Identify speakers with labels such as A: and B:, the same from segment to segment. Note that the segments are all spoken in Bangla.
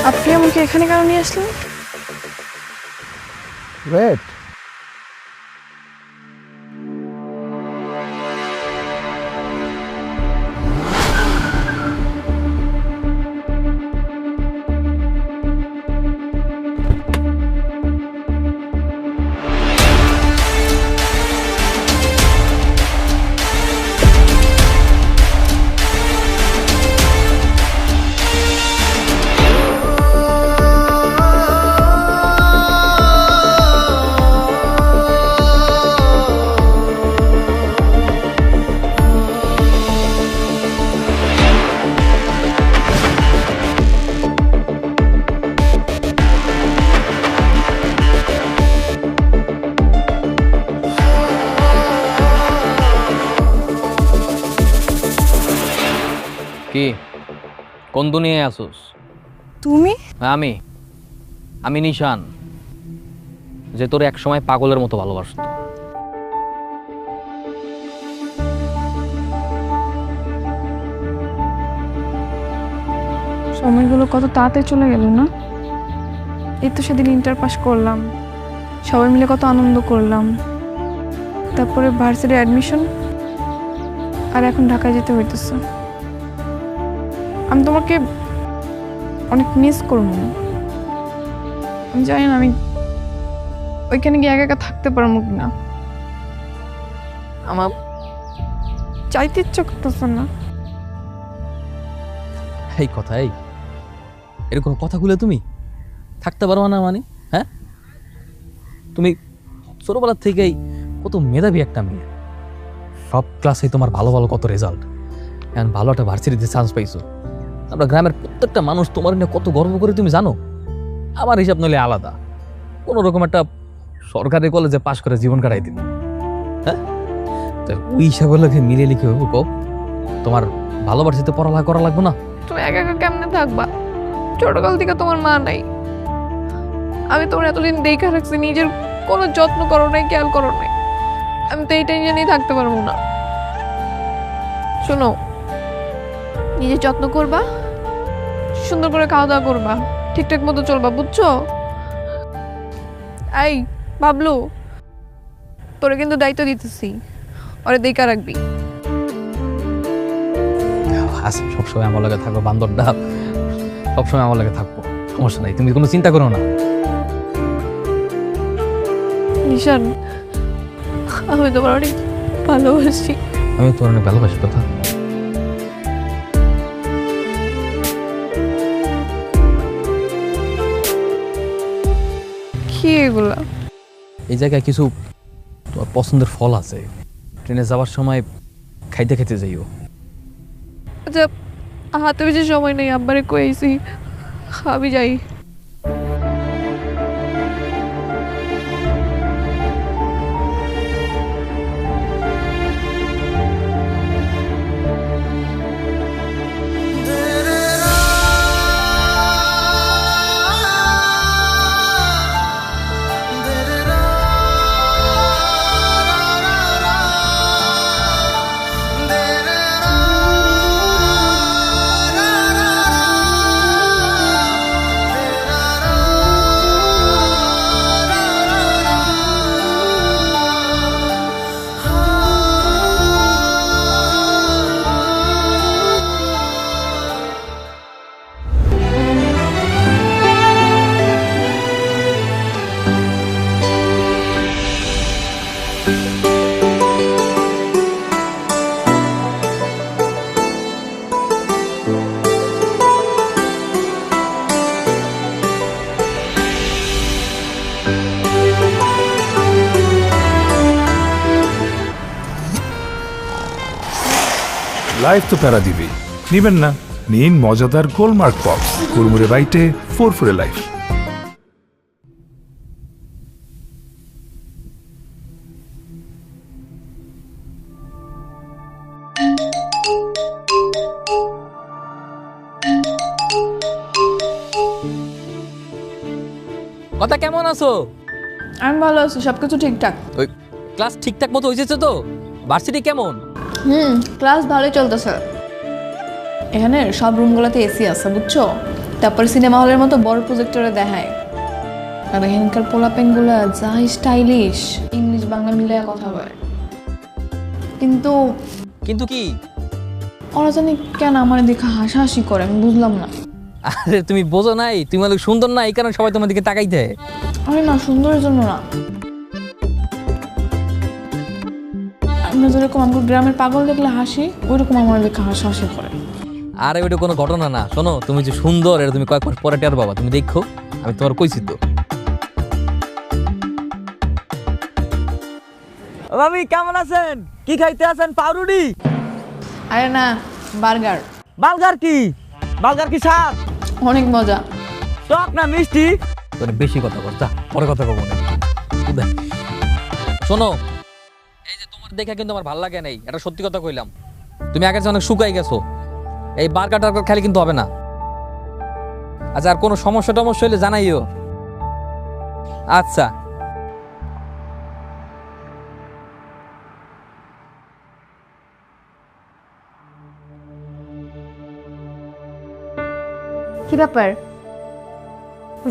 A: আপনি আমাকে এখানে কেন নিয়ে আসলেন?
B: ওয়েট,
C: কি কোন দুনিয়ায় আসোস?
A: তুমি?
C: আমি আমি নিশান, যে তোর এক সময় পাগলের মতো ভালোবাসতো।
A: সময়গুলো কত তাড়াতাড়ি চলে গেল না? এই তো সেদিন ইন্টার পাস করলাম, সবাই মিলে কত আনন্দ করলাম, তারপরে ভার্সিটি অ্যাডমিশন, আর এখন ঢাকায় যেতে হইতেছে। আমি তোমাকে অনেক মিস করব। আমি জানি না আমি ওইখানে গিয়ে একা একা থাকতে পারবো কিনা। আমার চাইতে ইচ্ছা করতেছে না।
C: এই কথা, এরকম কথাগুলো তুমি থাকতে পারো না মানে? হ্যাঁ, তুমি ছোটবেলার থেকেই কত মেধাবী একটা মেয়ে, সব ক্লাসে তোমার ভালো ভালো কত রেজাল্ট, এখন ভালো একটা ভার্সিটিতে চান্স পাইছো। আমরা গ্রামের প্রত্যেকটা মানুষ তোমার নিয়ে কত গর্ব করে তুমি জানো। আমার হিসাব নইলে আলাদা, কোনো রকম একটা সরকারি কলেজে পাশ করে জীবন কাটাই দিন। হ্যাঁ, তো ওই হিসাবে লোকে মিলে লিখে হবো কো তোমার ভালোবাসিতে পড়ালেখা করা লাগবে না?
A: তুমি একা একা কেমনে থাকবা? ছোটকাল থেকে তোমার মা নাই, আমি তোমার এতদিন দেখে রাখছি, নিজের কোনো যত্ন করো নাই, খেয়াল করো নাই। আমি তো এই টেনশনেই থাকতে পারবো না। শোনো, নিজের যত্ন করবা, সুন্দর করে খাওয়া দাওয়া করবা, ঠিকঠাক মতো চলবা, বুঝছো? এই বাবলু, তোরে কিন্তু দায়িত্ব দিতেছি, ওরে দেখা রাখবি।
C: আসিফ সবসময় আমার লাগে থাকবো, বান্দরটা সবসময় আমার লাগে থাকবো, সমস্যা নাই, তুমি কোনো চিন্তা করো না।
A: নিশান, আমি তোমার অনেক ভালোবাসি।
C: আমি তোর অনেক ভালোবাসি কথা।
A: কি এগুলা?
C: এই জায়গায় কিছু তোমার পছন্দের ফল আছে, ট্রেনে যাওয়ার সময় খাইতে খাইতে যাইও।
A: আচ্ছা, হাতে বেশি সময় নেই, আব্বারে কইছি আমি যাই।
D: লাইফ তো প্যারা দিবেই, নিবেন না? নিন মজাদার গোলমার্ক পপস, কুড়মুড়ে বাইটে ফুরফুরে লাইফ।
C: কথা কেমন আছো?
A: আমি ভালো আছি, সবকিছু ঠিকঠাক।
C: ওই ক্লাস ঠিকঠাক মতো হয়েছে তো? ভার্সিটি কেমন?
A: ক্লাস ভালোই চলতেছে। এখানে সব রুমগুলোতে এসি আছে বুঝছো, তারপরে সিনেমা হলের মতো বড় প্রজেক্টরে দেখায়। আর এখানকার পোলাপেনগুলো যা স্টাইলিশ, ইংলিশ বাংলা মিলিয়ে কথা বলে। কিন্তু
C: কিন্তু কি?
A: ওরা জানি কেন আমার দেখে হাসাহাসি করে, আমি বুঝলাম না।
C: আরে তুমি বোঝো নাই, তুমি অনেক সুন্দর না, এই কারণে সবাই তোমার দিকে তাকাই দেয়।
A: আরে না, সুন্দরের জন্য না। আমরা যেরকম আমার গ্রামের পাগল দেখলে হাসি, ওইরকম আমার দেখে হাসাহাসি করে।
C: আরে ওইটা কোনো ঘটনা না। শোনো, তুমি যে সুন্দর এটা তুমি কয়েক মাস পরে টের বাবা। তুমি দেখো, আমি তোমার কইছি তো।
B: ভাবি কেমন আছেন? কি খাইতে আছেন? পাউরুটি?
A: আরে না, বার্গার।
B: বার্গার কি? বার্গার কি স্বাদ?
A: অনেক মজা।
B: টক না মিষ্টি?
C: তোর বেশি কথা বল, যা পরে কথা কব না। শোনো, এই যে তোমার দেখা কিন্তু আমার ভালো লাগে নাই, এটা সত্যি কথা কইলাম। তুমি আগের চেয়ে অনেক শুকাই গেছো। এই বার্গার টার্গার খেলে কিন্তু হবে না। আচ্ছা, আর কোনো সমস্যা টমস্যা হলে জানাইও। আচ্ছা।
E: কি ব্যাপার,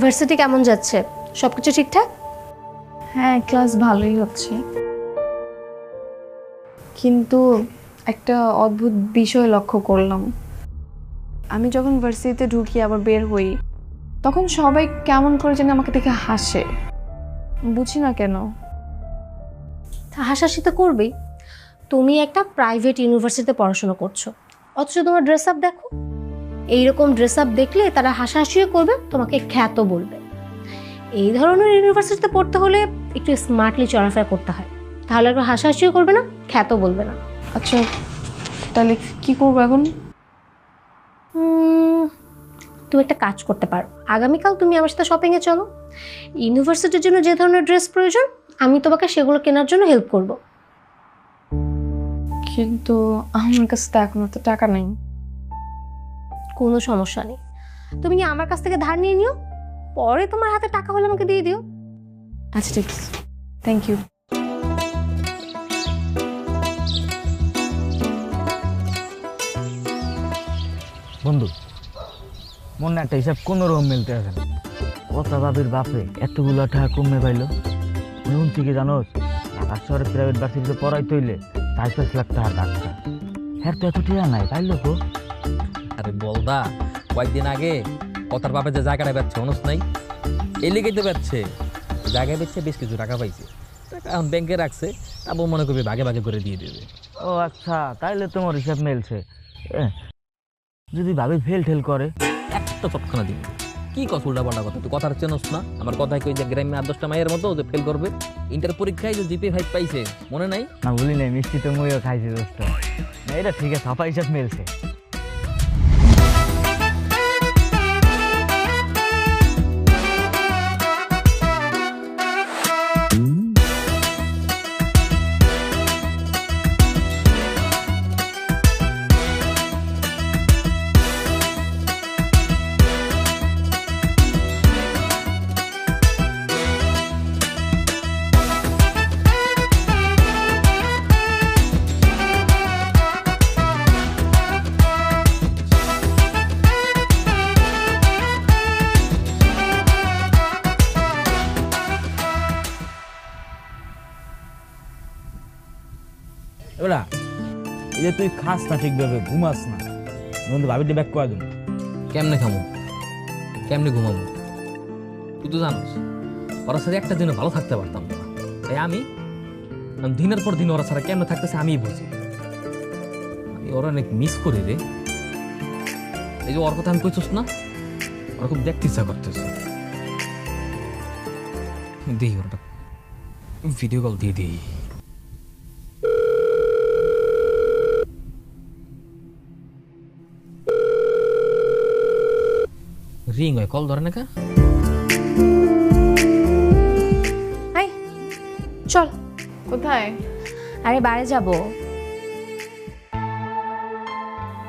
E: ভার্সিটি কেমন যাচ্ছে? সবকিছু ঠিকঠাক?
A: হ্যাঁ, ক্লাস ভালোই হচ্ছে, কিন্তু একটা অদ্ভুত বিষয় লক্ষ্য করলাম। আমি যখন ভার্সিটিতে ঢুকি আবার বের হই, তখন সবাই কেমন করে যেন আমাকে দেখে হাসে, বুঝি না কেন।
E: হাসাহাসি তো করবেই। তুমি একটা প্রাইভেট ইউনিভার্সিটিতে পড়াশোনা করছো, অথচ তোমার ড্রেস আপ দেখো। এইরকম ড্রেস আপ দেখলে তারা হাসাহাসিও করবে, তোমাকে খ্যাত বলবে। এই ধরনের ইউনিভার্সিটিতে পড়তে হলে একটু স্মার্টলি চলাফেরা করতে হয়, তাহলে একটু হাসাহাসিও করবে না, খ্যাত বলবে না।
A: আচ্ছা, তাহলে কি করবো এখন?
E: তুমি একটা কাজ করতে পারো, আগামীকাল তুমি আমার সাথে শপিংয়ে চলো। ইউনিভার্সিটির জন্য যে ধরনের ড্রেস প্রয়োজন, আমি তোমাকে সেগুলো কেনার জন্য হেল্প করব।
A: কিন্তু আমার কাছে তো এখন তো টাকা নেই।
E: কোনো সমস্যা নেই, তুমি আমার কাছ থেকে ধার নিয়ে নিও, পরে তোমার হাতে টাকা হলে আমাকে দিয়ে দিও।
A: আচ্ছা, ঠিক আছে, থ্যাংক ইউ।
B: বন্ধু, মনে একটা হিসাব কোনো রকম মিলতে আছে না। কথা বাবির বাপে এতগুলো টাকা কমে পাইলো। নুন থেকে জানোস, ঢাকা শহরে প্রাইভেট ভার্সিটিতে পড়াই তৈলে 4-5 লাখ টাকা কাটছে। হ্যাঁ, তো এত টাকা নাই, পাইলো তো।
C: আরে বলদা, কয়েকদিন আগে কথার বাপে যে জায়গাটা বেচছে অনুস নাই, এই লেগেই তো বেচছে। জায়গায় বেচছে, বেশ কিছু টাকা পাইছে, টাকা এখন ব্যাংকে রাখছে। তারপর মনে করবে ভাগে ভাগে করে দিয়ে দেবে।
B: ও আচ্ছা, তাইলে তোমার হিসাব মিলছে। যদি ভাবি ফেল ঠেল করে?
C: একটা তৎক্ষণা দিন। কি কথা উল্টা পাল্টা কথা, তুই কথার চেনস না? আমার কথায় কই যে গ্রামে 8-10টা মায়ের মতো যে ফেল করবে। ইন্টার পরীক্ষায় যে জিপে 5 পাইছে, মনে নাই?
B: না, বলি নাই, মিষ্টি তো মইও খাইছি দোস্ত। না, এটা ঠিক আছে, হাফা হিসাব মিলছে। এবার এই যে তুই খাস না ঠিকভাবে, ঘুমাস না, বন্ধু ভাবিতে ব্যাক করে দেবো।
C: কেমনে খামো, কেমনে ঘুমাবো? তুই তো জানিস ওরা সাথে একটা দিনে ভালো থাকতে পারতাম না। তাই আমি দিনের পর দিন ওরা ছাড়া কেমনে থাকতেছে আমিই বুঝি। আমি ওরা অনেক মিস করি রে। এই যে ওর কথা আমি কইছিস না, ওরা খুব দেখতে ইচ্ছা করতেছে। দিই ওটা ভিডিও কল দিয়ে দিই। রিং হয়, কল ধরে না কা?
E: হাই, চল।
A: কোথায়?
E: আরে বাইরে যাব।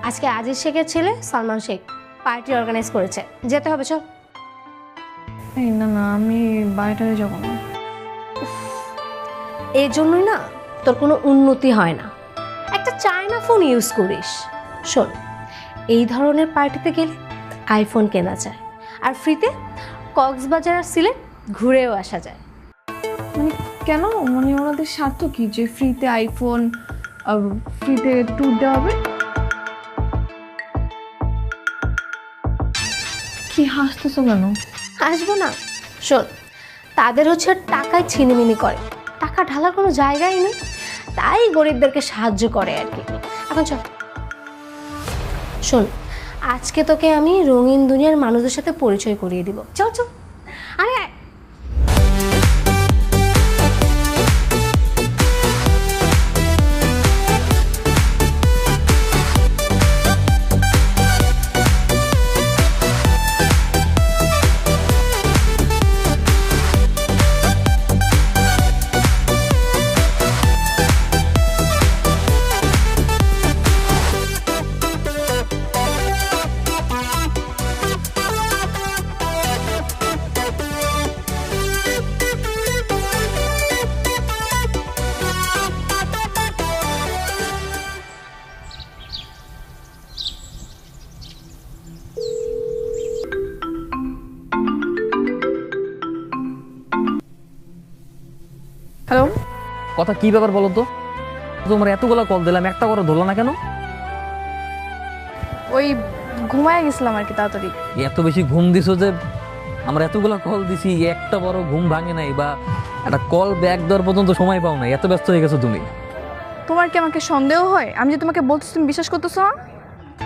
E: আজকে আজিজ শেখের ছেলে সালমান শেখ পার্টি অর্গানাইজ করেছে, যেতে হবে, চল।
A: এই না না, আমি বাড়িটারে যাবো না।
E: এই জন্যই না তোর কোনো উন্নতি হয় না, একটা চায়না ফোন ইউজ করিস। শোন, এই ধরনের পার্টিতে গেলে আইফোন কেনা যায়, আর ফ্রিতে কক্সবাজার আর সিলেট ঘুরেও আসা যায়।
A: মানে কেন, মানে ওনাদের স্বার্থ কি যে ফ্রিতে আইফোন, ফ্রিতে ট্যুর দেওয়া হবে? কি হাসতেছো কেন?
E: আসবো না? শোন, তাদের হচ্ছে টাকায় ছিনিমিনি করে, টাকা ঢালার কোনো জায়গাই নেই, তাই গরিবদেরকে সাহায্য করে আর কি। এখন চল। শোন, আজকে তোকে আমি রঙিন দুনিয়ার মানুষদের সাথে পরিচয় করিয়ে দিব। চল চল, আরে আয়।
A: হ্যালো,
C: কথা কি ব্যাপার বলো তো? তোমার এতগুলো কল দিলাম, একটা করে ধরলো না কেন?
A: ওই ঘুমায় গেছিলাম আর কি তাড়াতাড়ি।
C: এত বেশি ঘুম দিছো যে আমরা এতগুলো কল দিছি, একটা বড় ঘুম ভাঙে নাই বা একটা কল ব্যাক দেওয়ার পর্যন্ত সময় পাও নাই, এত ব্যস্ত হয়ে গেছো তুমি।
A: তোমার কি আমাকে সন্দেহ হয়? আমি যে তোমাকে বলছি তুমি বিশ্বাস করতেছো না?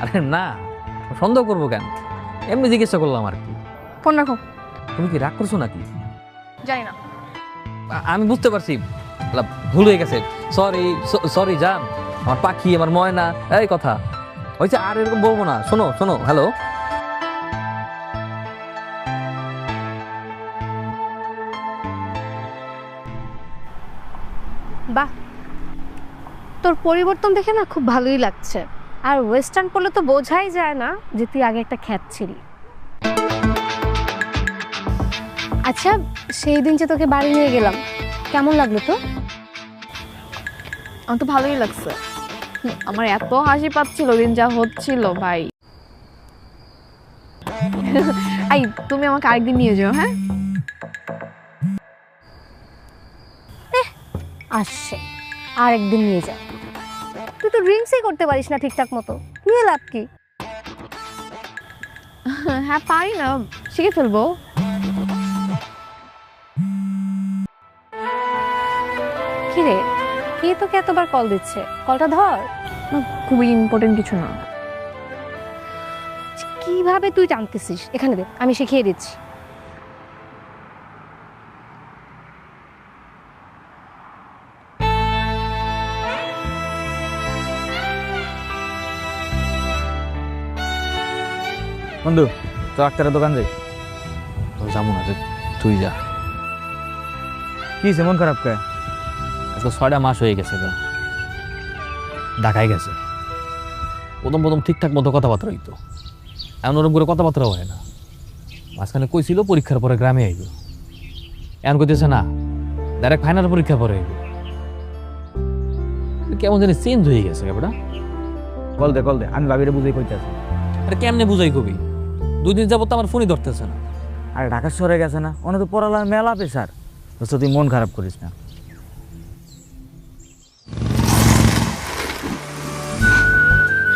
C: আরে না, সন্দেহ করবো কেন, এমনি জিজ্ঞাসা করলাম আর কি।
A: ফোন রাখো।
C: তুমি কি রাগ করছো নাকি?
A: জানি না।
C: আমি বুঝতে পারছি, ভুল হয়ে গেছে। সরি সরি জান, আমার পাখি, আমার ময়না, এই কথা হয়েছে, আর এরকম বলবো না। শোনো শোনো, হ্যালো,
E: বাহ, তোর পরিবর্তন দেখে না খুব ভালোই লাগছে। আর ওয়েস্টার্ন পরলে তো বোঝাই যায় না যে তুই আগে একটা খ্যাত ছিলি। আচ্ছা, সেই দিন যে তোকে বাড়ি নিয়ে গেলাম, কেমন লাগলো তো?
A: আমার তো ভালোই লাগছে। আমার এত হাসি পাচ্ছিল দিন যা হচ্ছিল ভাই। এই তুমি আমাকে আরেকদিন নিয়ে যাও, হ্যাঁ?
E: আসছে, আর একদিন নিয়ে যা। তুই তো ড্রিঙ্কসই করতে পারিস না ঠিকঠাক মতো, নিয়ে লাভ কি?
A: হ্যাঁ পারি না, শিখে ফেলবো।
E: কিরে, কে তোকে এতবার কল দিচ্ছে? কলটা ধর।
A: খুবই ইম্পর্টেন্ট কিছু না।
E: কিভাবে তুই জানতেছিস? এখানে দে, আমি শিখিয়ে দিচ্ছি।
B: বন্ধু, তো ডাক্তারের দোকান যাই।
C: যাবো না, তুই যা।
B: কি মন খারাপ কে?
C: আজকে 6টা মাস হয়ে গেছে, ঢাকায় গেছে। প্রথম প্রথম ঠিকঠাক মতো কথাবার্তা হইতো, এমন ওরকম করে কথাবার্তা হয় না। মাঝখানে কইছিল পরীক্ষার পরে গ্রামে আইব, এমন কইতেছে না, ডাইরেক্ট ফাইনাল পরীক্ষা পরে আইব। কেমন জানি চেঞ্জ হয়ে গেছে ব্যাপারটা।
B: কল দে, আমি ভাবিরে বুঝাই কইতে আছি।
C: আরে কেমনে বুঝাই কবি? 2 দিন যাবত আমার ফোনই ধরতেছে না।
B: আরে ঢাকা শহরে গেছে না, ওনে তো পড়ালার মেলা পেশার। দোস্ত তুই মন খারাপ করিস না।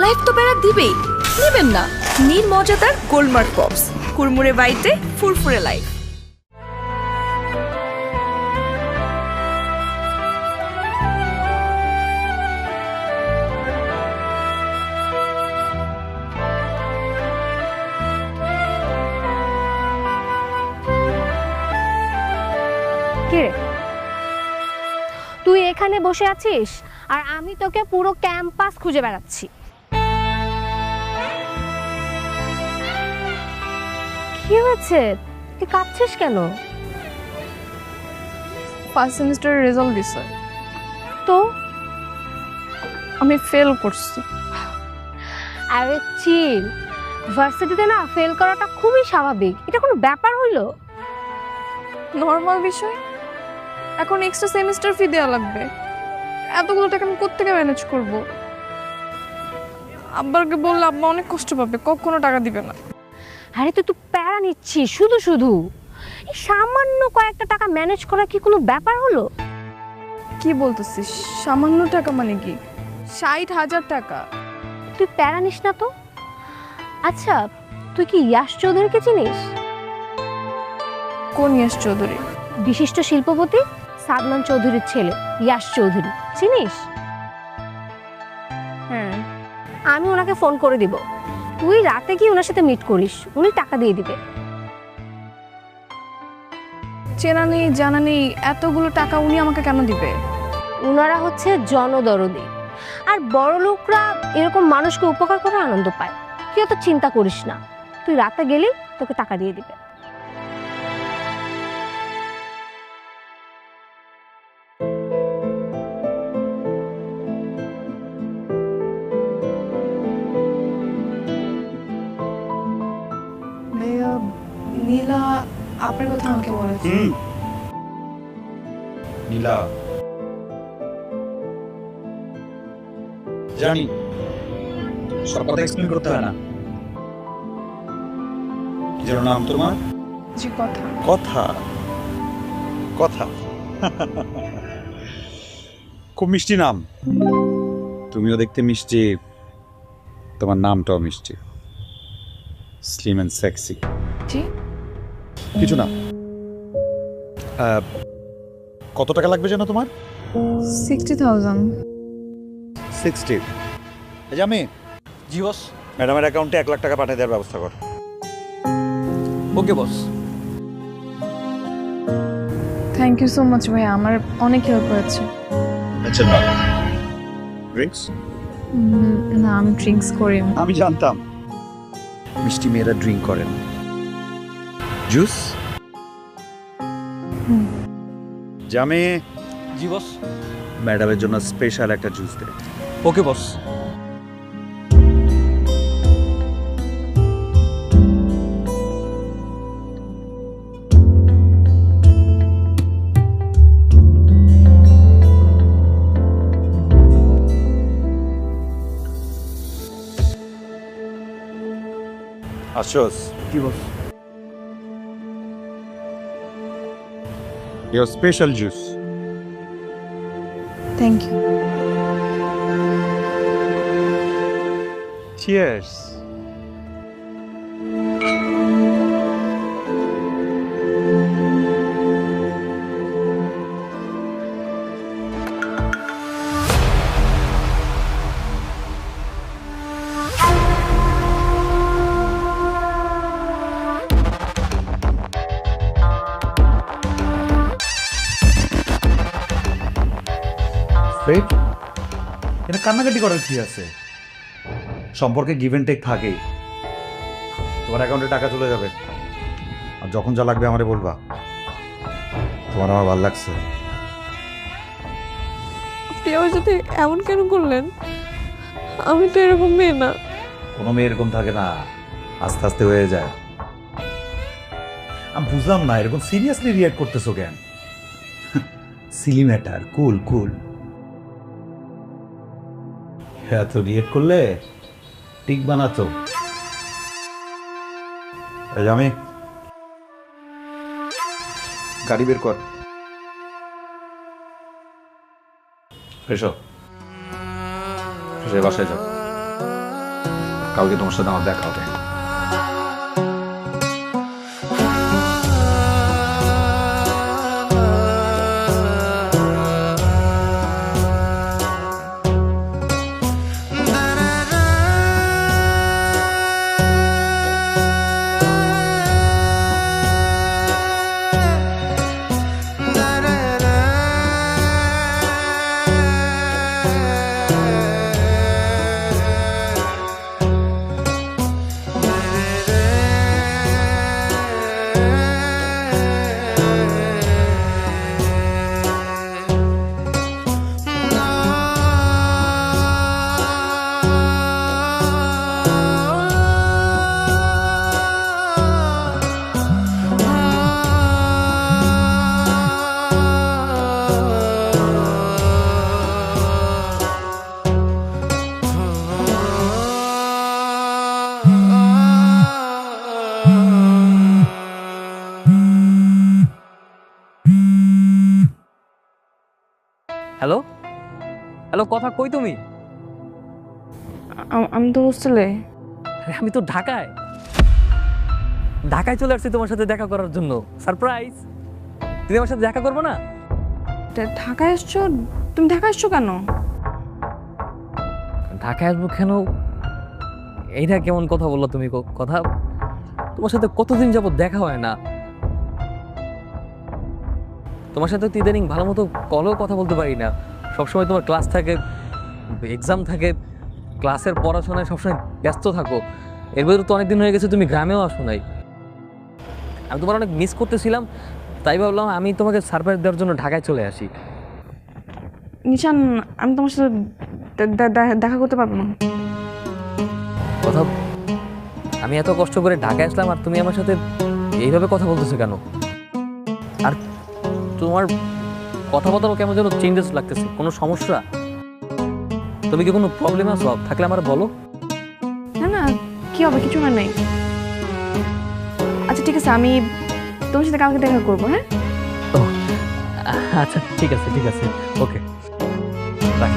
F: লাইফ তো বেড়া দিবেই, নেবেন না? নিন মজাদার গোলমার্ক পপস, কুরমুরে বাইটে ফুরফুরে লাইফ।
E: কে, তুই এখানে বসে আছিস আর আমি তোকে পুরো ক্যাম্পাস খুঁজে বেড়াচ্ছি। কি হয়েছে? তুই কাঁদছিস কেন?
A: ফার্স্ট সেমিস্টারের রেজাল্ট দিছে,
E: তো
A: আমি ফেল করছি।
E: আরে চিল, ভার্সিটিতে না ফেল করাটা খুবই স্বাভাবিক, এটা কোনো ব্যাপার হইলো?
A: নর্মাল বিষয়। এখন এক্সট্রা সেমিস্টার ফি দেওয়া লাগবে, এতগুলো টাকা আমি কোত্থেকে ম্যানেজ করব? আব্বাকে বললে আব্বা অনেক কষ্ট পাবে, কখনো টাকা দিবে না।
E: আরে তুই প্যারা নিচ্ছিস শুধু শুধু। এই সামান্য কয়েকটা টাকা ম্যানেজ করা কি কোনো ব্যাপার হলো?
A: কি বলতেছিস? সামান্য টাকা মানে কি? 60,000 টাকা।
E: তুই প্যারা নিস না তো। আচ্ছা, তুই কি ইয়াশ চৌধুরীকে চিনিস?
A: কোন ইয়াশ চৌধুরী?
E: বিশিষ্ট শিল্পপতি সাদমান চৌধুরীর ছেলে ইয়াশ চৌধুরী, চিনিস? হ্যাঁ, আমি ওনাকে ফোন করে দিব। তুই রাতে গিয়ে ওনার সাথে মিট করিস, উনি টাকা দিয়ে দিবে।
A: চেনা নেই জানা নেই, এতগুলো টাকা উনি আমাকে কেন দিবে?
E: ওনারা হচ্ছে জনদরদি, আর বড় লোকরা এরকম মানুষকে উপকার করে আনন্দ পায়। তুই অত চিন্তা করিস না, তুই রাতে গেলি তোকে টাকা দিয়ে দিবে।
A: ভাইয়া, নীলা আপনার কথা আমাকে বলেছে।
G: নীলা, জানি সব কথা এক্সপ্লেন করতে হয় না। কি যেন নাম তোমার?
A: জি, কথা।
G: কথা কথা খুব মিষ্টি নাম। তুমিও দেখতে মিষ্টি, তোমার নামটাও মিষ্টি, স্লিম অ্যান্ড সেক্সি।
A: জি,
G: কিছু না। কত টাকা লাগবে যেন তোমার?
A: 60,000।
G: 60। এই যে আমি
C: জি বস।
G: ম্যাডামের অ্যাকাউন্টে 1 লাখ টাকা পাঠিয়ে দেওয়ার ব্যবস্থা কর।
C: ওকে বস।
A: থ্যাংক ইউ সো মাচ ভাইয়া, আমার অনেক হেল্প হয়েছে।
G: আচ্ছা, না ড্রিঙ্কস?
A: না, আমি ড্রিঙ্কস করি না।
G: আমি জানতাম মিষ্টি মেয়েরা ড্রিঙ্ক করেন। জুস? জামে
C: জি বস।
G: ম্যাডামের জন্য স্পেশাল একটা জুস দে।
C: ওকে বস।
G: আসোস,
B: কি boss?
G: Your special juice.
A: Thank you.
G: Cheers. Fred, এটা কান্নাকাটি করার কি আছে? সম্পর্কে গিভ এন্ড টেক থাকেই। তোমার অ্যাকাউন্টে টাকা চলে যাবে, আর যখন যা লাগবে আমারে বলবা। তোমার আমার ভালো লাগছে।
A: আপনি আমার সাথে এমন কেন করলেন? আমি তো এরকম মেয়ে না।
G: কোনো মেয়ে এরকম থাকে না, আস্তে আস্তে হয়ে যায়। আমি বুঝলাম না এরকম সিরিয়াসলি রিয়াক্ট করতেছো কেন? সিলি ম্যাটার, কুল কুল। এত রিয়েক্ট করলে ঠিক বানাতো। এই আমি গাড়ি বের কর। ফ্রেশ হও, বাসায় যাও। কালকে তোমার সাথে আমার দেখা হবে।
C: হ্যালো, কথা কই তুমি?
A: আমি তো হোস্টেলে।
C: আরে আমি তো ঢাকায় ঢাকায় চলে আসছি তোমার সাথে দেখা করার জন্য। সারপ্রাইজ! তুমি আমার সাথে দেখা করবে না?
A: ঢাকায় এসছো? তুমি ঢাকায় এসছো কেন?
C: ঢাকায় আসবো কেন? এইটা কেমন কথা বললো তুমি? কথা, তোমার সাথে কতদিন যাবত দেখা হয় না। তোমার সাথে তো ইদানিং ভালো মতো কলেও কথা বলতে পারি না। সবসময় তোমার ক্লাস থাকে, এক্সাম থাকে, ক্লাসের পড়াশোনায় সবসময় ব্যস্ত থাকো। এর ভিতরে তো অনেকদিন হয়ে গেছে তুমি গ্রামেও আসো নাই। আমি তোমার অনেক মিস করতেছিলাম, তাই ভাবলাম আমি তোমাকে সারপ্রাইজ দেওয়ার জন্য ঢাকায় চলে আসি।
A: নিশান, আমি তোমার সাথে দেখা করতে পারবো না।
C: কথা, আমি এত কষ্ট করে ঢাকায় আসলাম আর তুমি আমার সাথে এইভাবে কথা বলতেছো কেন? আর তোমার কথাবার্তাও কেমন যেন চেঞ্জেস লাগতেছে। কোনো সমস্যা? তুমি কি কোনো প্রবলেম আছো? থাকলে আমার বলো।
A: না না, কি হবে, কিছু হয় নাই। আচ্ছা ঠিক আছে, আমি তোমার সাথে কালকে দেখা করবো। হ্যাঁ,
C: আচ্ছা ঠিক আছে, ঠিক আছে, ওকে, বাই।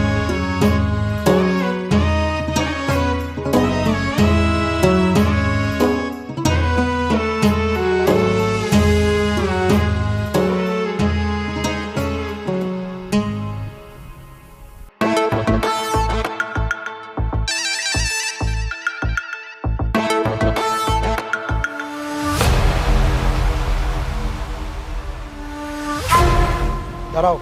G: দাঁড়াও,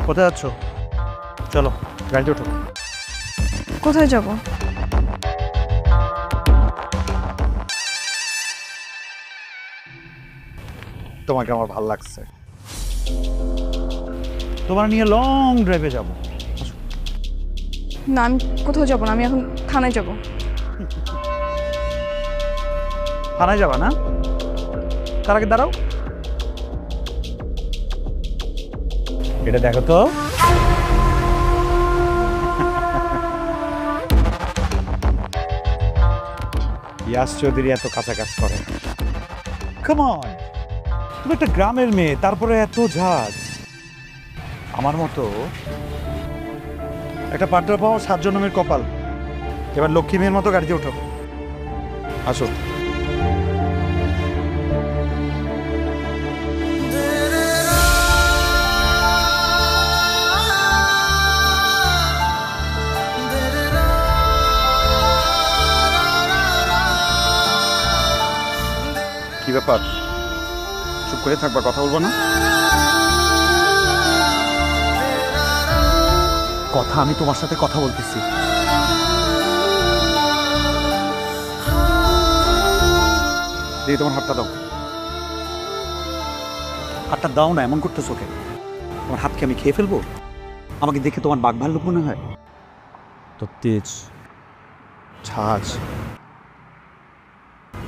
G: কোথায় যাচ্ছ? চলো গাড়িতে ওঠো।
A: কোথায় যাব?
G: তোমাকে আমার ভালো লাগছে, তোমার নিয়ে লং ড্রাইভে যাব।
A: না, আমি কোথাও যাবো না, আমি এখন থানায় যাব।
G: থানায় যাবা না? তার আগে দাঁড়াও, এটা দেখো তো। ইয়াস চৌধুরী এত কাছাকাছি করে। কাম অন, তুমি একটা গ্রামের মেয়ে, তারপরে এত ঝাঁজ। আমার মতো একটা পার্টনার পাওয়া 7 জন্মের কপাল। এবার লক্ষ্মী মেয়ের মতো গাড়িতে ওঠো, আসো। কি ব্যাপার, চুপ করে থাকবা, কথা বলবো না? কথা, আমি তোমার সাথে কথা বলতেছি। দিয়ে তোমার হাতটা দাও। হাতটা দাও না, এমন করতেছো কেন? তোমার হাতকে আমি খেয়ে ফেলবো? আমাকে দেখে তোমার বাঘ ভাল্লুক মনে হয়? তো তেজ ছাজ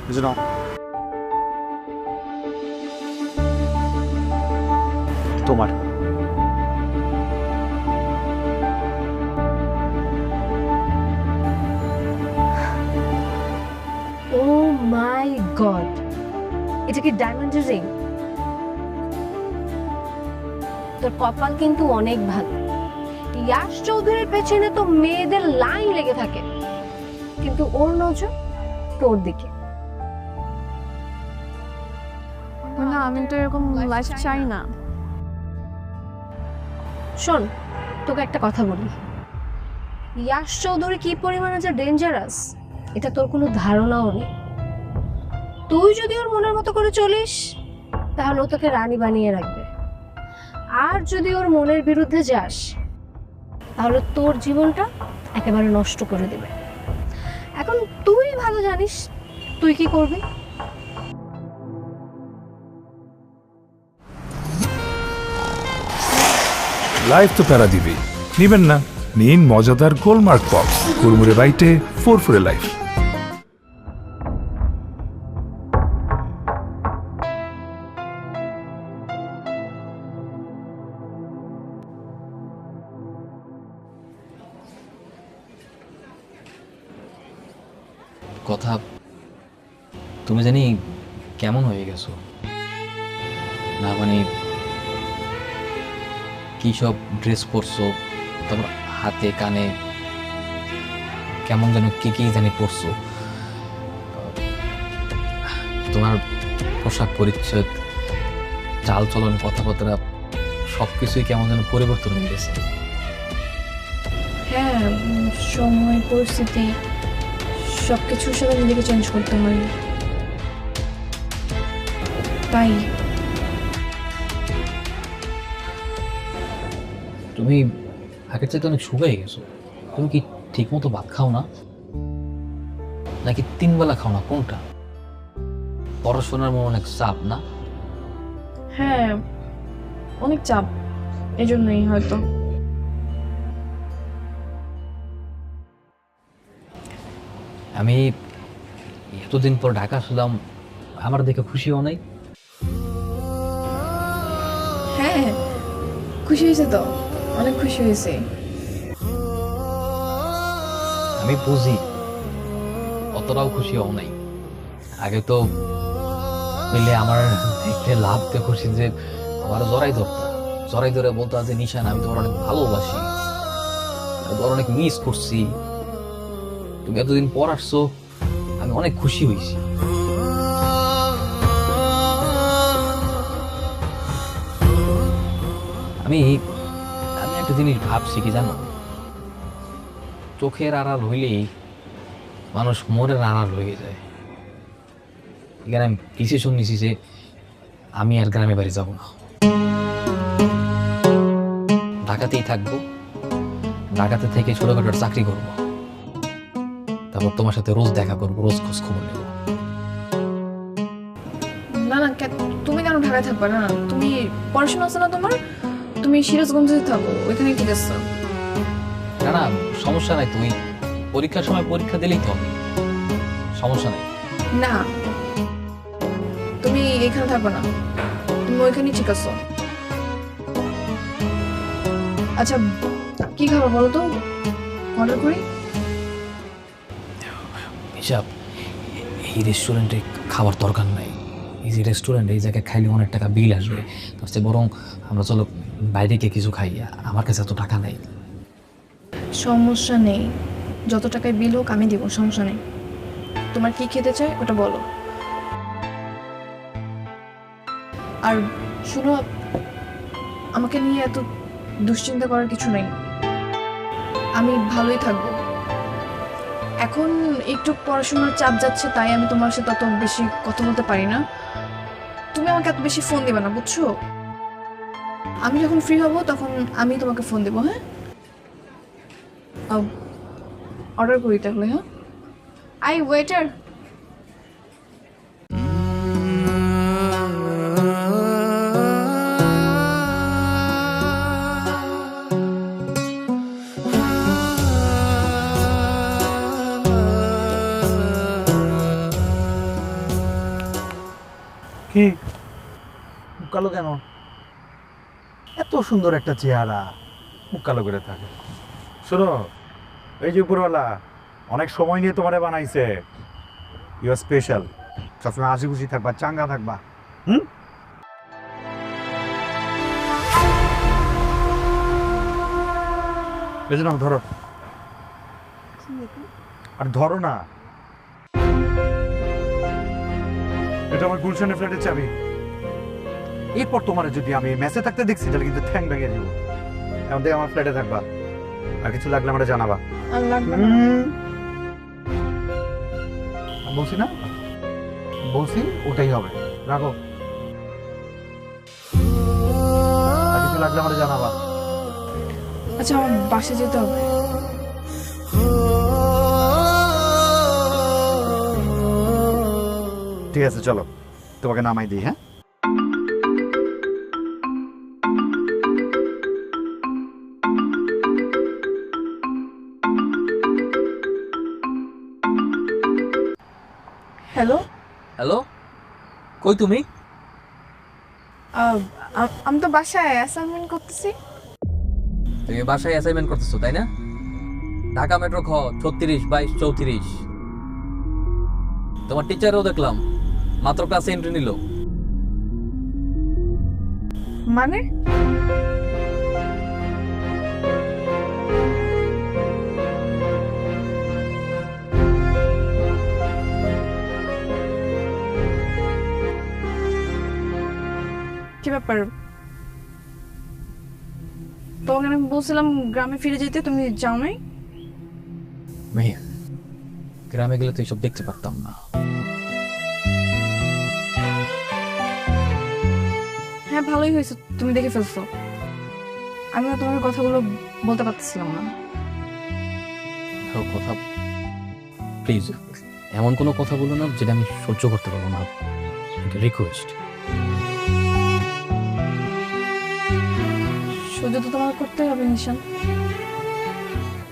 G: বুঝো। তোমার
E: ও মাই গড, এটা কি ডায়মন্ডের রিং? তোর কপাল কিন্তু অনেক ভালো। ইয়াশ চৌধুরীর পেছনে তো মেয়েদের লাইন লেগে থাকে, কিন্তু ওর নজর তোর দিকে।
A: না, আমি তো এরকম লাইফ চাই না।
E: শোন, তোকে একটা কথা বলি, ইয়াশ চৌধুরী কি পরিমাণে যে ডেঞ্জারাস এটা তোর কোনো ধারণাও নেই। তুই যদি ওর মনের মতো করে চলিস তাহলে ও তোকে রানী বানিয়ে রাখবে, আর যদি ওর মনের বিরুদ্ধে যাস তাহলে তোর জীবনটা একেবারে নষ্ট করে দেবে। এখন তুই ভালো জানিস তুই কি করবি।
D: লাইফ তো প্যারা দিবেই, নিবেন না? নিন মজাদার গোলমার্ক পপস, কুড়মুড়ে বাইটে ফুরফুরে লাইফ।
C: কথা, তুমি জানি কেমন হয়ে গেছো না, মানে কী সব ড্রেস পরছো, তারপর হাতে কানে কেমন যেন কি কি জানি পরছো, তোমার পোশাক পরিচ্ছদ, চাল চলন, কথাবার্তা সব কিছুই কেমন যেন পরিবর্তন হয়ে গেছে।
A: হ্যাঁ, সময় পরিস্থিতি সব কিছুর সাথে নিজেকে চেঞ্জ করতে হয়, তাই।
C: তুমি আগের চাইতে অনেক শুকাই গেছো। তুমি কি ঠিক মতো ভাত খাও না, নাকি 3 বেলা খাও না, কোনটা? পড়াশোনার মনে অনেক চাপ না?
A: হ্যাঁ, অনেক চাপ, এই জন্যই হয়তো।
C: আমি এতদিন পর ঢাকা আসলাম, আমার দেখে খুশিও নাই।
A: হ্যাঁ, খুশি হয়েছে তো, অনেক খুশি হয়েছে।
C: আমি বুঝি অতটাও খুশি হও নাই। আগে তো পেলে আমার দেখতে লাভ দিয়ে খুশি যে আমার জড়াই ধরে বলতো যে নিশান আমি তোমার অনেক ভালোবাসি, তোমার অনেক মিস করছি, তুমি এতদিন পর আসছো, আমি অনেক খুশি হয়েছি। আমি আমি একটা জিনিস ভাবছি কি জানো, চোখের আড়াল হইলেই মানুষ মনের আড়াল হয়ে যায়। এখানে আমি ডিসিশন নিছি যে আমি আর গ্রামে বাড়ি যাব না, ঢাকাতেই থাকবো। ঢাকাতে থেকে ছোটখাটো চাকরি করবো, তারপর তোমার সাথে রোজ দেখা করবো, রোজ খোঁজ খবর নেব।
A: না না, তুমি কেন ঢাকায় থাকবে? না, তুমি পড়াশোনা আছে না তোমার, তুমি সিরাজগঞ্জে থাকো, ওইখানে ঠিক আছে।
C: না না, সমস্যা নাই, তুমি পরীক্ষার সময় পরীক্ষা দিলেই তো হবে, সমস্যা নাই।
A: না, তুমি এখানে থাকবে না, তুমি ওইখানেই ঠিক আছো। আচ্ছা, কি খাবার বলো তো, অর্ডার করি?
C: হিসাব, এই রেস্টুরেন্টে খাবার দরকার নাই। এই যে রেস্টুরেন্ট, এই জায়গায় খাইলে অনেক টাকা বিল আসবে, তার চেয়ে বরং আমরা চলো বাইরে গিয়ে কিছু খাই। আমার কাছে এত টাকা নেই।
A: সমস্যা নেই, যত টাকায় বিল হোক আমি দিব, সমস্যা নেই। তোমার কি খেতে চাই ওটা বলো। আর শুনো, আমাকে নিয়ে এত দুশ্চিন্তা করার কিছু নেই, আমি ভালোই থাকবো। এখন একটু পড়াশোনার চাপ যাচ্ছে, তাই আমি তোমার সাথে তত বেশি কথা বলতে পারি না। তুমি আমাকে এত বেশি ফোন দিবে না, বুঝছো? আমি যখন ফ্রি হব তখন আমি তোমাকে ফোন দেবো। হ্যাঁ, অর্ডার করি তাহলে। হ্যাঁ, আই ওয়েটার।
G: কি মুখ কালো কেন? এত সুন্দর একটা চেহারা, মুখ কালো করে থাকে। শোনো, এই যে উপরওয়ালা অনেক সময় নিয়ে তোমারে বানাইছে, ইউ আর স্পেশাল। সবসময় হাসি খুশি থাকবা, চাঙ্গা থাকবা। এই যে নাও, ধরো। আর ধরো না, এটা আমার গুলশানের ফ্ল্যাটের চাবি। এরপর তোমার যদি আমি মেসে থাকতে দেখছি তাহলে কিন্তু ঠ্যাং ভেঙে দিব। এখন থেকে আমার ফ্ল্যাটে থাকবা, আর কিছু লাগলে আমরা জানাবা। বলছি না, বলছি ওটাই হবে। রাখো, আর কিছু লাগলে আমরা জানাবা।
A: আচ্ছা, আমার বাসে যেতে হবে।
G: ঠিক আছে, চলো তোমাকে নামাই দিই। হ্যাঁ,
A: হ্যালো,
C: হ্যালো, কই তুমি?
A: আমি তো বাসায় অ্যাসাইনমেন্ট করতেছি।
C: তুমি বাসায় অ্যাসাইনমেন্ট করতেছো তাই না? ঢাকা মেট্রো খ 36/22-34। তোমার টিচারও দেখলাম মাত্র ক্লাসে এন্ট্রি নিল।
A: মানে ব্যাপার? তোমাকে আমি বলছিলাম গ্রামে ফিরে যেতে, তুমি যাও নাই?
C: মেয়ে, গ্রামে গেলে তো এইসব দেখতে পারতাম না।
A: হ্যাঁ, ভালোই হয়েছে তুমি দেখে ফেলছো। আমি না তোমাকে কথাগুলো বলতে পারতেছিলাম না।
C: কথা প্লিজ এমন কোনো কথা বলো না যেটা আমি সহ্য করতে পারবো না। এটা রিকোয়েস্ট।
A: সহ্য তো তোমাকে করতে হবে নিশান,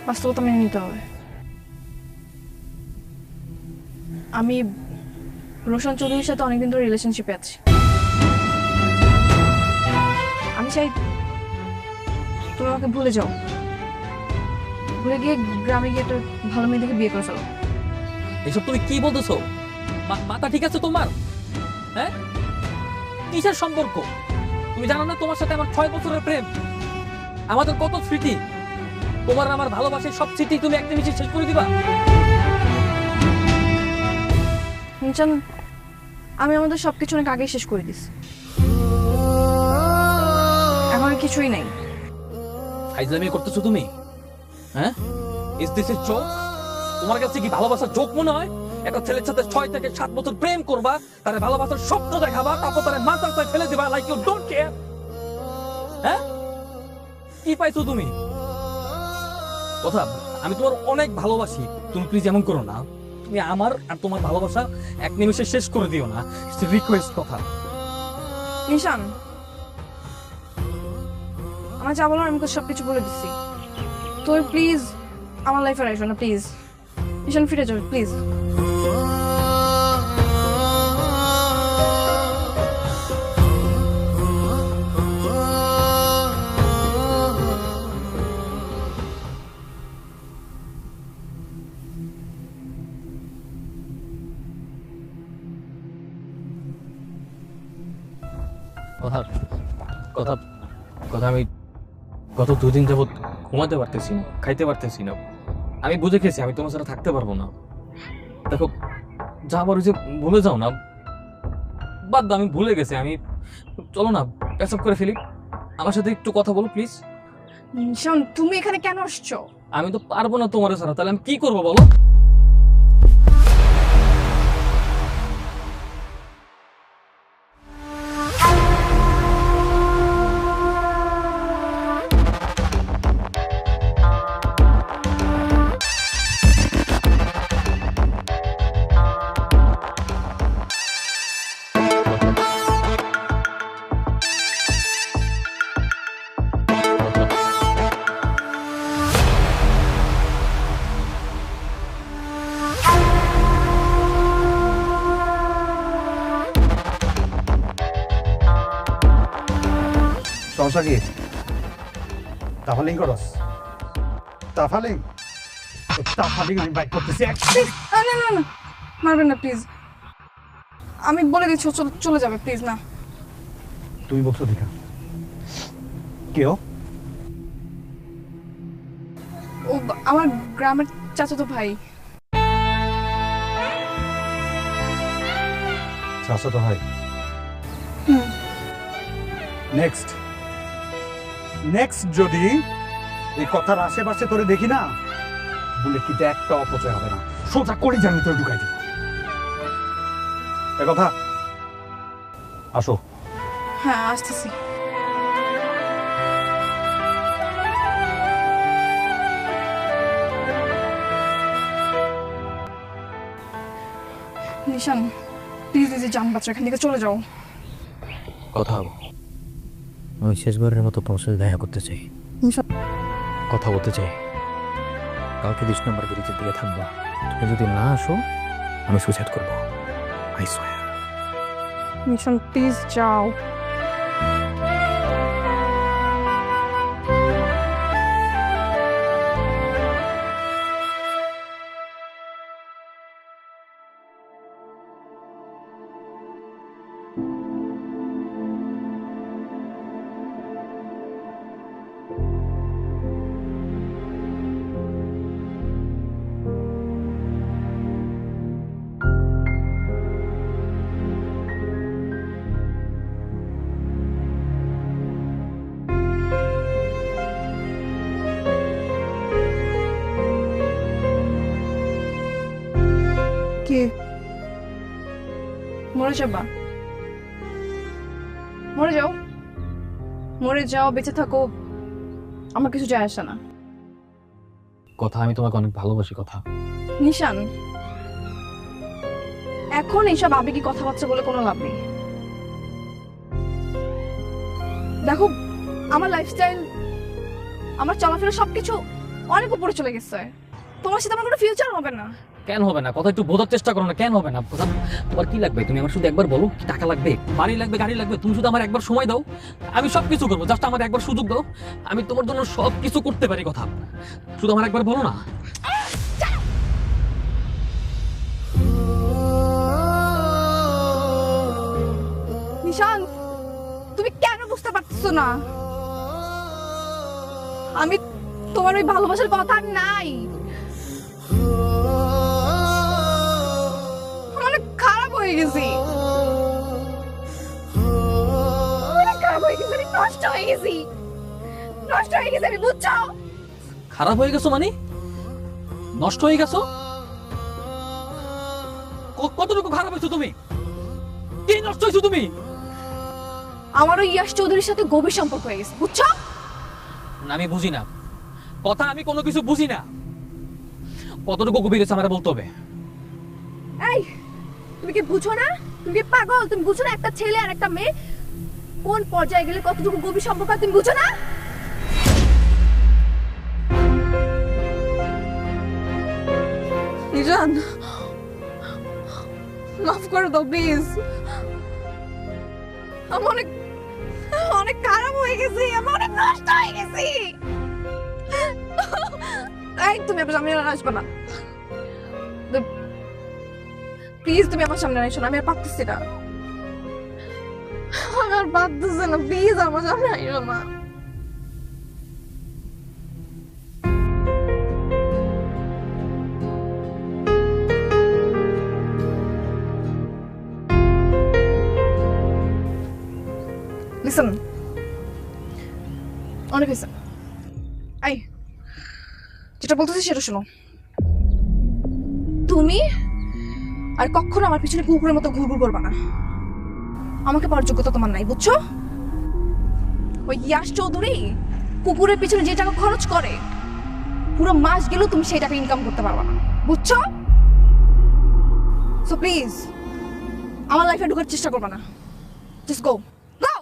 A: বাস্তবতা মেনে নিতে হবে। আমি রোশন চৌধুরীর সাথে অনেকদিন ধরে রিলেশনশিপে আছি। আমি চাই তুমি আমাকে ভুলে যাও, ভুলে গিয়ে গ্রামে গিয়ে একটা ভালো মেয়ে দেখে বিয়ে করে ফেলো।
C: এসব তুমি কি বলতেছো? মাথা ঠিক আছে তোমার? হ্যাঁ, কিসের সম্পর্ক? তুমি জানো না তোমার সাথে আমার 6 বছরের প্রেম, আমাদের কত স্মৃতি। তোমার আমার ভালোবাসার সব স্মৃতি তুমি একটা নিচে শেষ করে দিবা?
A: নিশান, আমি আমাদের সবকিছু অনেক আগেই শেষ করে দিছি, এখন আর কিছুই নাই।
C: ফাইজলামি করতেছো তুমি? হ্যাঁ, ইজ দিস এ জোক? তোমার কাছে কি ভালোবাসার জোক মনে হয়? একটা ছেলের সাথে 6 থেকে 7 বছর প্রেম করবা, তারে ভালোবাসার স্বপ্ন দেখাবা, তারপর তারে মাথায় ফেলে দিবা লাইক ইউ ডোন্ট কেয়ার। হ্যাঁ, কি পাইছো তুমি? কথা, আমি তোমার অনেক ভালোবাসি, তুমি প্লিজ এমন করো না। তুমি আমার আর তোমার ভালোবাসা এক নিমিষে শেষ করে দিও না। রিকোয়েস্ট কথা।
A: নিশান, আমার যা বলার আমি তো সবকিছু বলে দিচ্ছি। তো প্লিজ আমার লাইফে আসো না প্লিজ। নিশান, ফিরে যাবে প্লিজ।
C: কথা কথা কথা আমি গত 2 দিন যাবত ঘুমাতে পারতেছি না, খাইতে পারতেছি না। আমি বুঝে গেছি আমি তোমার সাথে থাকতে পারবো না। দেখো, যা বলো যে ভুলে যাও না, বাদ দাও, আমি ভুলে গেছি। আমি চলো না প্যাচ করে ফেলি, আমার সাথে একটু কথা বলো প্লিজ।
A: নিশান, তুমি এখানে কেন আসছো?
C: আমি তো পারবো না তোমার ছাড়া, তাহলে আমি কি করবো বলো?
G: সমস্যা কি? তাফালিং করস? তাফালিং আমি বাইক করতেছি।
A: না না না না, মারবেন না প্লিজ। আমি বলে দিচ্ছি ও চলে যাবে প্লিজ। না,
G: তুমি বলছো দেখা কেউ?
A: ও আমার গ্রামের চাচাতো ভাই।
G: চাচাতো ভাই?
A: হুম।
G: নেক্সট যদি এই কথার আশেপাশে তোরে দেখি না, বলে কিন্তু একটা অপচয় হবে না, সোজা করে জানি তোর ঢুকাই দিব। এ কথা, আসো।
A: হ্যাঁ, আসতেছি। নিশান, প্লিজ নিজে যান বাচ্চা, এখান থেকে চলে যাও।
C: কথা হবো, আমি শেষবারের মতো তোমার সাথে দেখা করতে চাই,
A: নিশান,
C: কথা বলতে চাই। কালকে 20 নম্বর ব্রিজের দিকে থাকবা। তুমি যদি না আসো আমি সুইসাইড করবো, আই সোয়ার।
A: নিশান প্লিজ যাও। কি মরে যাবা? মরে যাও, মরে যাও, বেঁচে থাকো, আমার কিছু যায় আসে না।
C: কথা, আমি তোমাকে অনেক ভালোবাসি কথা।
A: নিশান, এখন এইসব আবেগী কথাবার্তা বলে কোনো লাভ নেই। দেখো, আমার লাইফস্টাইল, আমার চলাফেরা সবকিছু অনেক উপরে চলে গেছে। তোমার সাথে আমার কোনো ফিউচার হবে না।
C: কেন হবে না? কথা একটু বোঝার চেষ্টা করো না। কেন হবে না? কথা, তোমার কি লাগবে? তুমি আমার শুধু একবার বলো, কি টাকা লাগবে, বাড়ি লাগবে, গাড়ি লাগবে, তুমি শুধু আমার একবার সময় দাও, আমি সব কিছু করবো। জাস্ট আমার একবার সুযোগ দাও, আমি তোমার জন্য সব কিছু করতে পারি। কথা, শুধু আমার একবার বলো না।
A: নিশান, তুমি কেন বুঝতে পারছো না? আমি তোমার ওই ভালোবাসার কথা আর নাই। অনেক খারাপ হয়ে গেছি, অনেক খারাপ হয়ে গেছি, আমি নষ্ট হয়ে গেছি, নষ্ট হয়ে গেছি আমি, বুঝছো?
C: খারাপ হয়ে গেছো মানে? নষ্ট হয়ে গেছো? কতটুকু খারাপ হয়েছো তুমি? কি নষ্ট হয়েছো তুমি?
A: আমার ওই ইয়াশ চৌধুরীর সাথে গভীর সম্পর্ক হয়ে গেছে, বুঝছো?
C: না, আমি বুঝি না কথা, আমি কোনো কিছু বুঝি না। কতটুকু গভীর হয়েছে আমার বলতে হবে।
A: এই, তুমি কি বুঝো না? তুমি কি পাগল? তুমি বুঝো না একটা ছেলে আর একটা মেয়ে কোন পর্যায়ে গেলে কতটুকু গভীর সম্পর্ক, তুমি বুঝো না? নিজান, মাফ করে দাও প্লিজ। আমি অনেক অনেক খারাপ হয়ে গেছি, আমি অনেক নষ্ট হয়ে গেছি। এই, তুমি আমার সামনে আসবে না প্লিজ, তুমি আমার সামনে আইসো না, আমি আর পারতেছি না, আমি আর পারতেছি না, প্লিজ আমার সামনে আইসো না। লিসন, অনেক হয়েছে। এই, যেটা বলতেছি সেটা শোনো। তুমি আর কখনো আমার পিছনে কুকুরের মতো ঘুরঘুর করবা না। আমাকে পাওয়ার যোগ্যতা তোমার নাই, বুঝছো? ওই ইয়াশ চৌধুরী কুকুরের পিছনে যে টাকা খরচ করে, পুরো মাস গেলেও তুমি সেই টাকা ইনকাম করতে পারবা না, বুঝছো? সো প্লিজ আমার লাইফে ঢোকার চেষ্টা করবা না। জাস্ট গো, গো।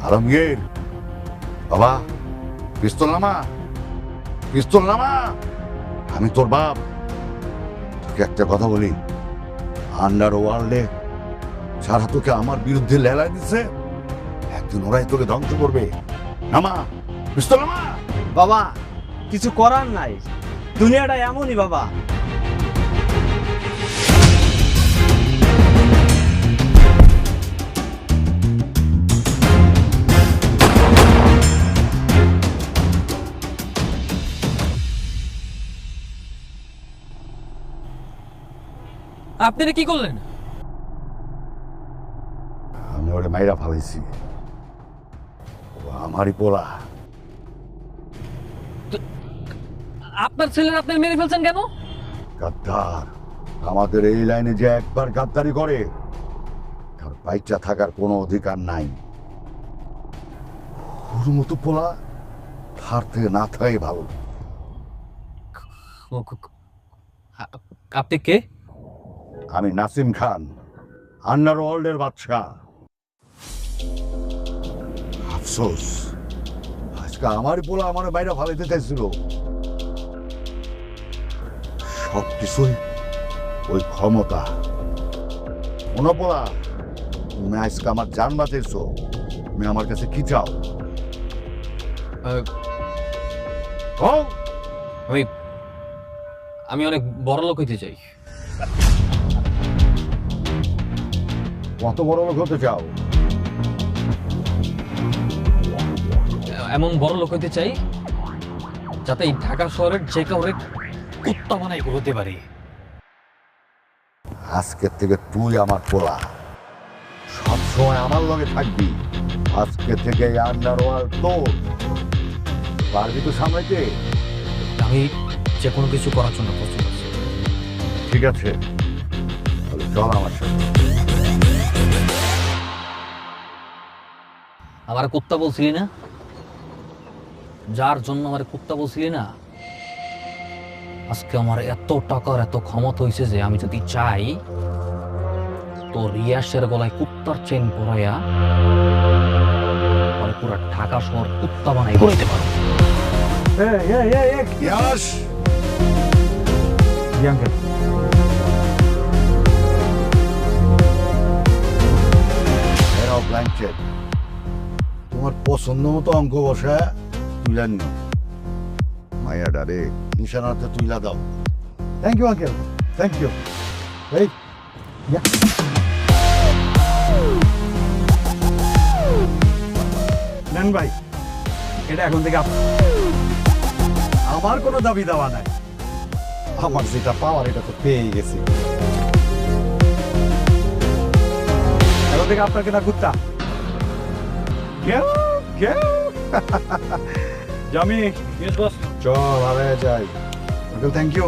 H: আলমগীর, বাবা, পিস্তল নামা, পিস্তল নামা। আমি তোর বাপ, তোকে একটা কথা বলি, আন্ডার ওয়ার্ল্ডে যারা তোকে আমার বিরুদ্ধে লেলাই দিচ্ছে, একদিন ওরাই তোকে ধ্বংস করবে। নামা, পিস্তল নামা।
B: বাবা, কিছু করার নাই, দুনিয়াটা এমনই বাবা।
C: আপনি কি করলেন?
H: আমি ওরে মাইরা ফালাইছি, ও আমারই পোলা।
C: আপনার ছেলের আপনি মেরে ফেলছেন কেন?
H: গাদ্দার, আমাদের এই লাইনে যে একবার গাদ্দারি করে তার বাইচা থাকার কোনো অধিকার নাই। ওর মতো পোলা তার থেকে না থাকাই ভালো।
C: আপনি কে?
H: আমি নাসিম খান, আন্ডারওয়ার্ল্ডের বাদশা। আফসোস, আজকে আমার পোলা আমার বাইরে ফালাইতে চাইছিল। সব কিছুই ওই ক্ষমতা। পোলা, তুমি আজকে আমার জান বাঁচাইছো, তুমি আমার কাছে কি চাও?
C: আমি অনেক বড় লোক হইতে চাই।
H: কত বড় লোক হতে চাও?
C: এমন বড় লোক হইতে চাই যাতে এই ঢাকা শহরের যে কাউরে কুত্তা বানাই হতে পারি।
H: আজকের থেকে তুই আমার পোলা, সবসময় আমার লগে থাকবি। আজকে থেকে আন্ডারওয়ার্ল্ড তোর। পারবি তো সামলাইতে?
C: আমি যে কোনো কিছু করার জন্য প্রস্তুত আছি।
H: ঠিক আছে, তাহলে চল আমার সাথে।
C: আমার কুত্তা বলছিলি না? যার জন্য আমার কুত্তা বলছিলি না, আজকে আমার এত টাকার এত ক্ষমতা হয়েছে যে আমি যদি চাই তো রিয়াসের গলায় কুত্তার চেন পরাইয়া পুরো ঢাকা শহর কুত্তা বানাই করতে পারো।
H: ইয়াস, এরাও ব্ল্যাঙ্ক চেক। তোমার পছন্দ মতো অঙ্ক বসা তুলে নিও। মায়াডা রে নিশানাতে তুইলা দাও। Thank you uncle, thank you. এই
G: নেন ভাই, এটা এখন থেকে আমার কোনো দাবি দেওয়া নাই।
H: আমার যেটা পাওয়ার এটা তো পেয়ে গেছি।
G: এখন থেকে আপনার কেনা কুত্তা। কেউ কেউ জামি,
H: চল আরে যাই। Uncle thank you.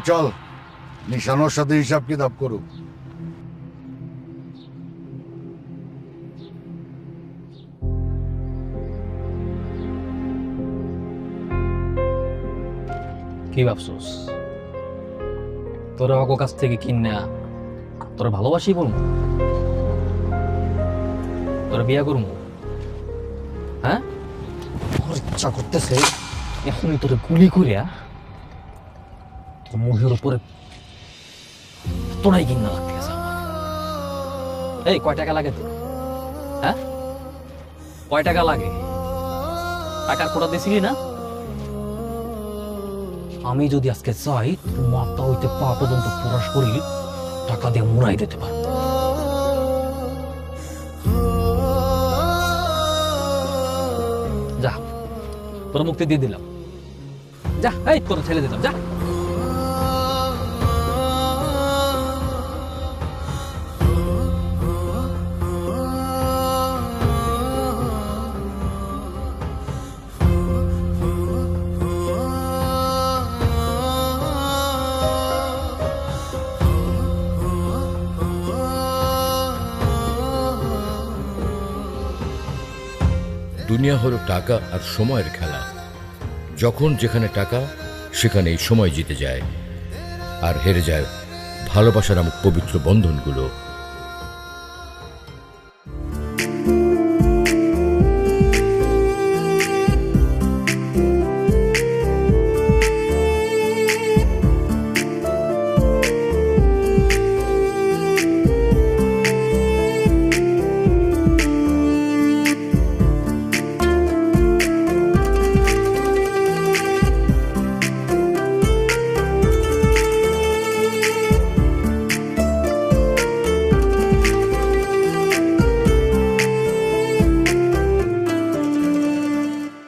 H: চল নিশানোর সাথে হিসাব কিতাব করুক।
C: কি ভাবছোস তোরা অগো কাছ থেকে কিনা তোরা ভালোবাসি বলবো? তোরা বিয়া করবো? হ্যাঁ, আমার ইচ্ছা করতেছে এখনই তোরে গুলি করিয়া তোর মুখের উপরে তোরাই কিনা লাগতেছে আমার। এই কয় টাকা লাগে তোর? হ্যাঁ, কয় টাকা লাগে? টাকার কোটা দিছিলি না? আমি যদি আজকে চাই মাথা হইতে পা পর্যন্ত পুরা শরীর টাকা দিয়ে মুড়াই দিতে পারবো। যা, তোর মুক্তি দিয়ে দিলাম। যা, এই তোর ছেলে দিলাম, যা।
I: দুনিয়া হলো টাকা আর সময়ের খেলা। যখন যেখানে টাকা সেখানেই সময় জিতে যায় আর হেরে যায় ভালোবাসা নামক পবিত্র বন্ধনগুলো।